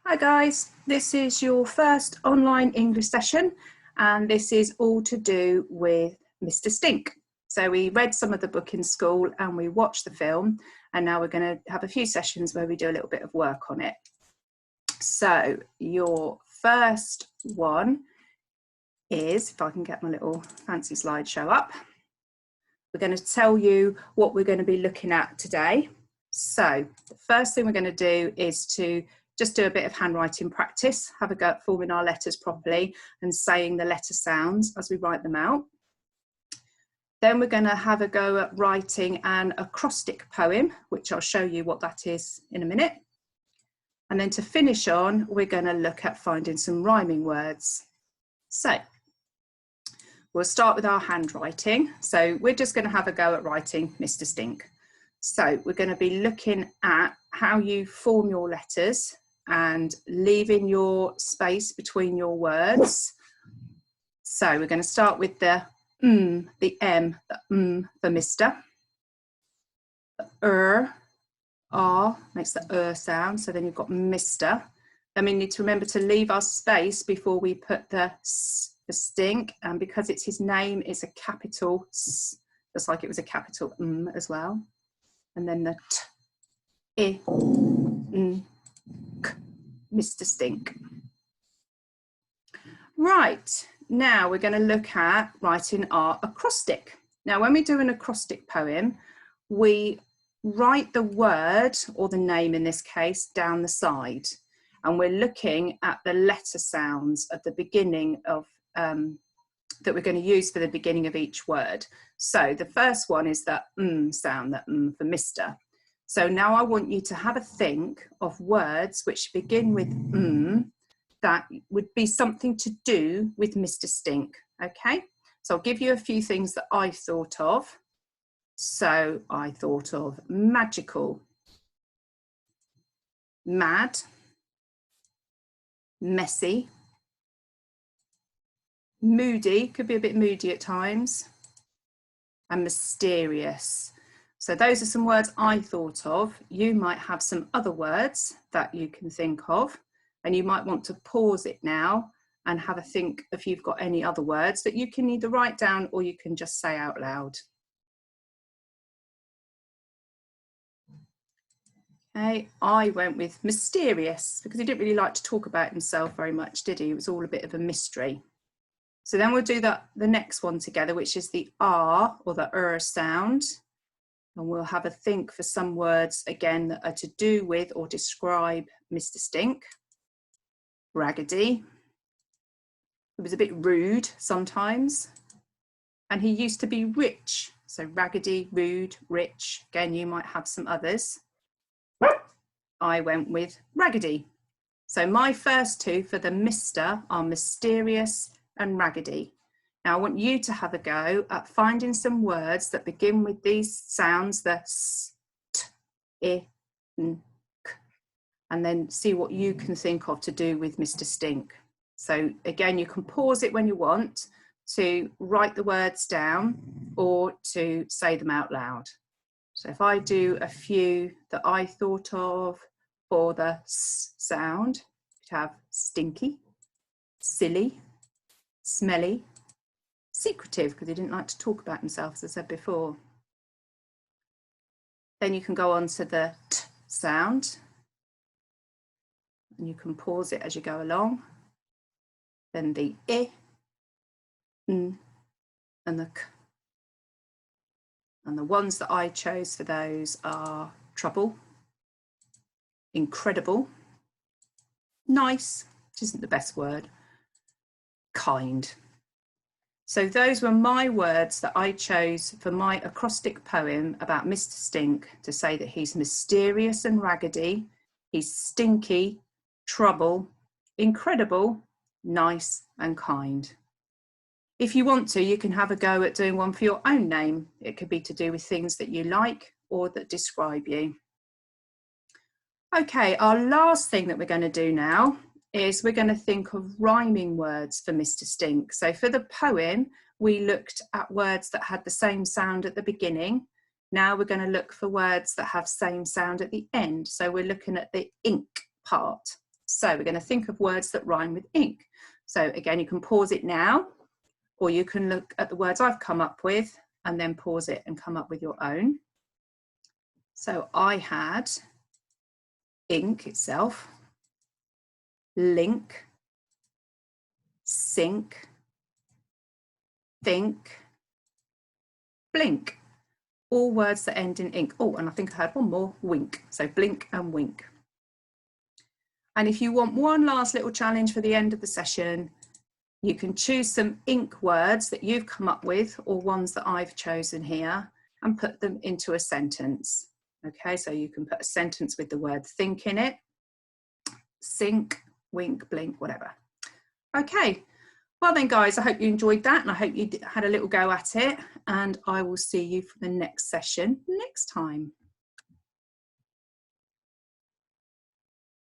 Hi guys, this is your first online English session and this is all to do with Mr. Stink. So we read some of the book in school and we watched the film, and now we're going to have a few sessions where we do a little bit of work on it. So your first one is, if I can get my little fancy slideshow up, we're going to tell you what we're going to be looking at today. So the first thing we're going to do is to just do a bit of handwriting practice, have a go at forming our letters properly and saying the letter sounds as we write them out. Then we're going to have a go at writing an acrostic poem, which I'll show you what that is in a minute. And then to finish on, we're going to look at finding some rhyming words. So we'll start with our handwriting. So we're just going to have a go at writing Mr. Stink. So we're going to be looking at how you form your letters and leaving your space between your words. So we're going to start with the M, the for Mr. The R makes the sound, so then you've got Mr. Then we need to remember to leave our space before we put the S, the stink, and because it's his name, it's a capital S, just like it was a capital M as well. And then the T, I, N, K, Mr. Stink. Right, now we're going to look at writing our acrostic. Now, when we do an acrostic poem, we write the word, or the name in this case, down the side. And we're looking at the letter sounds at the beginning of, that we're going to use for the beginning of each word. So the first one is the sound, the for Mr. So now I want you to have a think of words which begin with that would be something to do with Mr. Stink, okay? So I'll give you a few things that I thought of. So I thought of magical, mad, messy, moody, could be a bit moody at times, and mysterious. So those are some words I thought of. You might have some other words that you can think of, and you might want to pause it now and have a think if you've got any other words that you can either write down or you can just say out loud. Okay, I went with mysterious because he didn't really like to talk about himself very much, did he? It was all a bit of a mystery. So then we'll do the next one together, which is the R or the sound. And we'll have a think for some words, again, that are to do with or describe Mr. Stink. Raggedy. He was a bit rude sometimes. And he used to be rich. So raggedy, rude, rich. Again, you might have some others. I went with raggedy. So my first two for the Mr. are mysterious and raggedy. Now I want you to have a go at finding some words that begin with these sounds, the S, T, I, N, K, and then see what you can think of to do with Mr. Stink. So again, you can pause it when you want to write the words down or to say them out loud. So if I do a few that I thought of for the S sound, we'd have stinky, silly, smelly, secretive, because he didn't like to talk about himself, as I said before. Then you can go on to the T sound, and you can pause it as you go along. Then the I, N, and the K. And the ones that I chose for those are trouble, incredible, nice, which isn't the best word, kind. So those were my words that I chose for my acrostic poem about Mr. Stink, to say that he's mysterious and raggedy, he's stinky, trouble, incredible, nice and kind. If you want to, you can have a go at doing one for your own name. It could be to do with things that you like or that describe you. Okay, our last thing that we're going to do now is we're going to think of rhyming words for Mr. Stink. So for the poem, we looked at words that had the same sound at the beginning. Now we're going to look for words that have same sound at the end. So we're looking at the ink part. So we're going to think of words that rhyme with ink. So again, you can pause it now, or you can look at the words I've come up with and then pause it and come up with your own. So I had ink itself, link, sink, think, blink. All words that end in ink. Oh, and I think I had one more, wink. So blink and wink. And if you want one last little challenge for the end of the session, you can choose some ink words that you've come up with or ones that I've chosen here and put them into a sentence. Okay, so you can put a sentence with the word think in it, sink, wink, blink, whatever. Okay, well then guys, I hope you enjoyed that and I hope you had a little go at it, and I will see you for the next session next time.